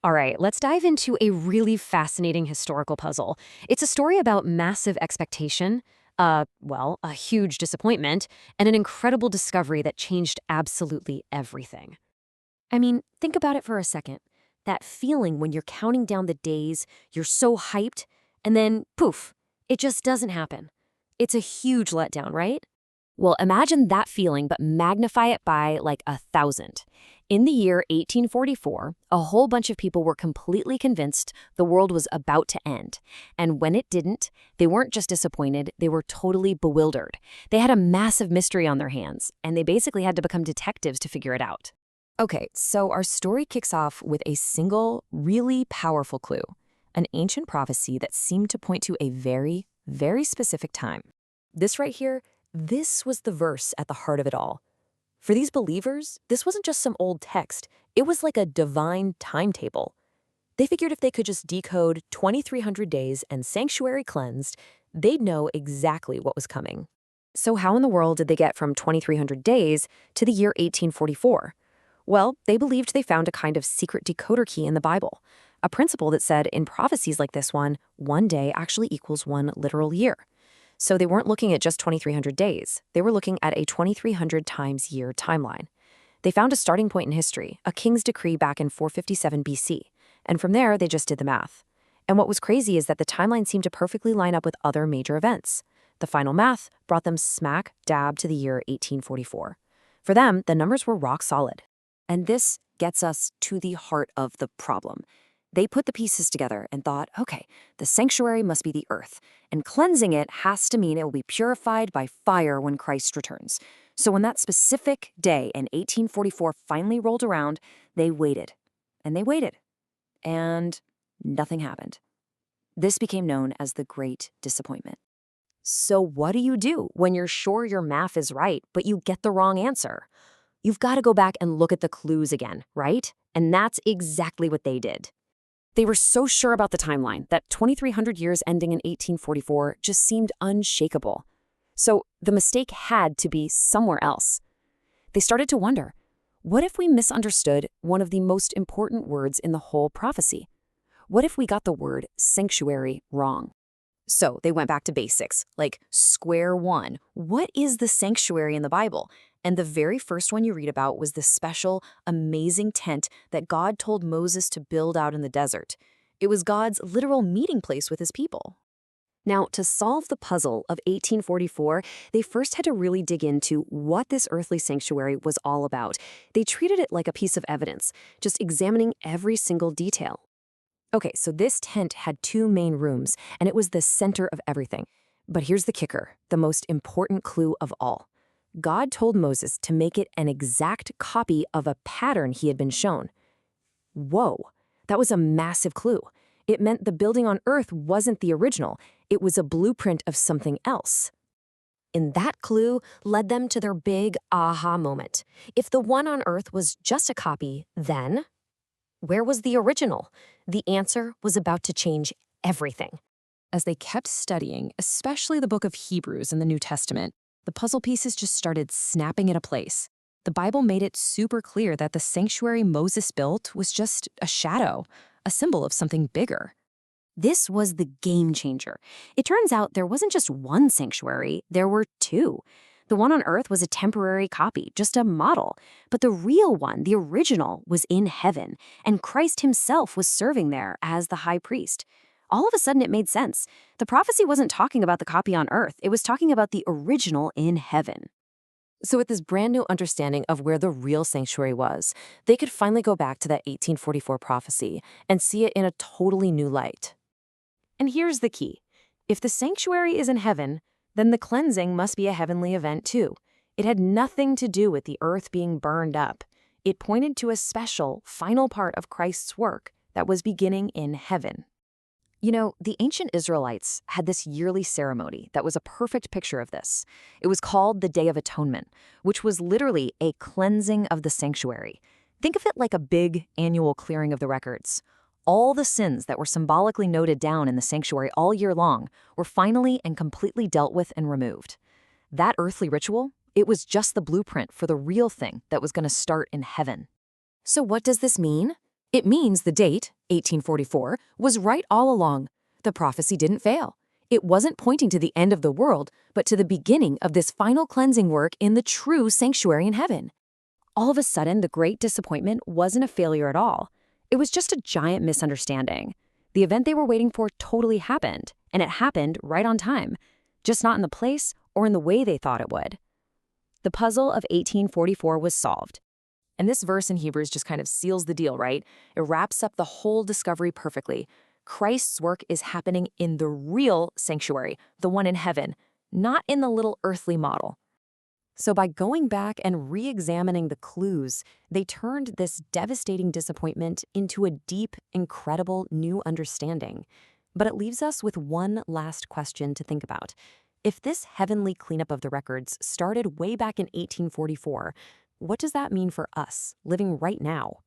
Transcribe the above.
All right, let's dive into a really fascinating historical puzzle. It's a story about massive expectation, a huge disappointment, and an incredible discovery that changed absolutely everything. I mean, think about it for a second. That feeling when you're counting down the days, you're so hyped, and then poof, it just doesn't happen. It's a huge letdown, right? Well, imagine that feeling, but magnify it by like 1,000. In the year 1844, a whole bunch of people were completely convinced the world was about to end. And when it didn't, they weren't just disappointed, they were totally bewildered. They had a massive mystery on their hands, and they basically had to become detectives to figure it out. Okay, so our story kicks off with a single, really powerful clue, an ancient prophecy that seemed to point to a very, very specific time. This right here, this was the verse at the heart of it all. For these believers, this wasn't just some old text. It was like a divine timetable. They figured if they could just decode 2,300 days and sanctuary cleansed, they'd know exactly what was coming. So how in the world did they get from 2,300 days to the year 1844? Well, they believed they found a kind of secret decoder key in the Bible, a principle that said in prophecies like this one day actually equals one literal year. So they weren't looking at just 2,300 days. They were looking at a 2,300 times year timeline. They found a starting point in history, a king's decree back in 457 BC. And from there, they just did the math. And what was crazy is that the timeline seemed to perfectly line up with other major events. The final math brought them smack dab to the year 1844. For them, the numbers were rock solid. And this gets us to the heart of the problem. They put the pieces together and thought, okay, the sanctuary must be the earth, and cleansing it has to mean it will be purified by fire when Christ returns. So when that specific day in 1844 finally rolled around, they waited, and they waited, and nothing happened. This became known as the Great Disappointment. So what do you do when you're sure your math is right, but you get the wrong answer? You've got to go back and look at the clues again, right? And that's exactly what they did. They were so sure about the timeline that 2,300 years ending in 1844 just seemed unshakable. So the mistake had to be somewhere else. They started to wonder, what if we misunderstood one of the most important words in the whole prophecy? What if we got the word sanctuary wrong? So they went back to basics, like square one. What is the sanctuary in the Bible? And the very first one you read about was the special, amazing tent that God told Moses to build out in the desert. It was God's literal meeting place with his people. Now, to solve the puzzle of 1844, they first had to really dig into what this earthly sanctuary was all about. They treated it like a piece of evidence, just examining every single detail. Okay, so this tent had two main rooms, and it was the center of everything. But here's the kicker, the most important clue of all. God told Moses to make it an exact copy of a pattern he had been shown. Whoa, that was a massive clue. It meant the building on earth wasn't the original. It was a blueprint of something else. And that clue led them to their big aha moment. If the one on earth was just a copy, then where was the original? The answer was about to change everything. As they kept studying, especially the book of Hebrews in the New Testament, the puzzle pieces just started snapping into place. The Bible made it super clear that the sanctuary Moses built was just a shadow, a symbol of something bigger. This was the game changer. It turns out there wasn't just one sanctuary, there were two. The one on earth was a temporary copy, just a model. But the real one, the original, was in heaven, and Christ himself was serving there as the high priest. All of a sudden, it made sense. The prophecy wasn't talking about the copy on earth. It was talking about the original in heaven. So with this brand new understanding of where the real sanctuary was, they could finally go back to that 1844 prophecy and see it in a totally new light. And here's the key. If the sanctuary is in heaven, then the cleansing must be a heavenly event too. It had nothing to do with the earth being burned up. It pointed to a special, final part of Christ's work that was beginning in heaven. You know, the ancient Israelites had this yearly ceremony that was a perfect picture of this. It was called the Day of Atonement, which was literally a cleansing of the sanctuary. Think of it like a big annual clearing of the records. All the sins that were symbolically noted down in the sanctuary all year long were finally and completely dealt with and removed. That earthly ritual, it was just the blueprint for the real thing that was going to start in heaven. So what does this mean? It means the date, 1844, was right all along. The prophecy didn't fail. It wasn't pointing to the end of the world, but to the beginning of this final cleansing work in the true sanctuary in heaven. All of a sudden, the great disappointment wasn't a failure at all. It was just a giant misunderstanding. The event they were waiting for totally happened, and it happened right on time, just not in the place or in the way they thought it would. The puzzle of 1844 was solved. And this verse in Hebrews just kind of seals the deal, right? It wraps up the whole discovery perfectly. Christ's work is happening in the real sanctuary, the one in heaven, not in the little earthly model. So by going back and re-examining the clues, they turned this devastating disappointment into a deep, incredible new understanding. But it leaves us with one last question to think about. If this heavenly cleanup of the records started way back in 1844, what does that mean for us, living right now?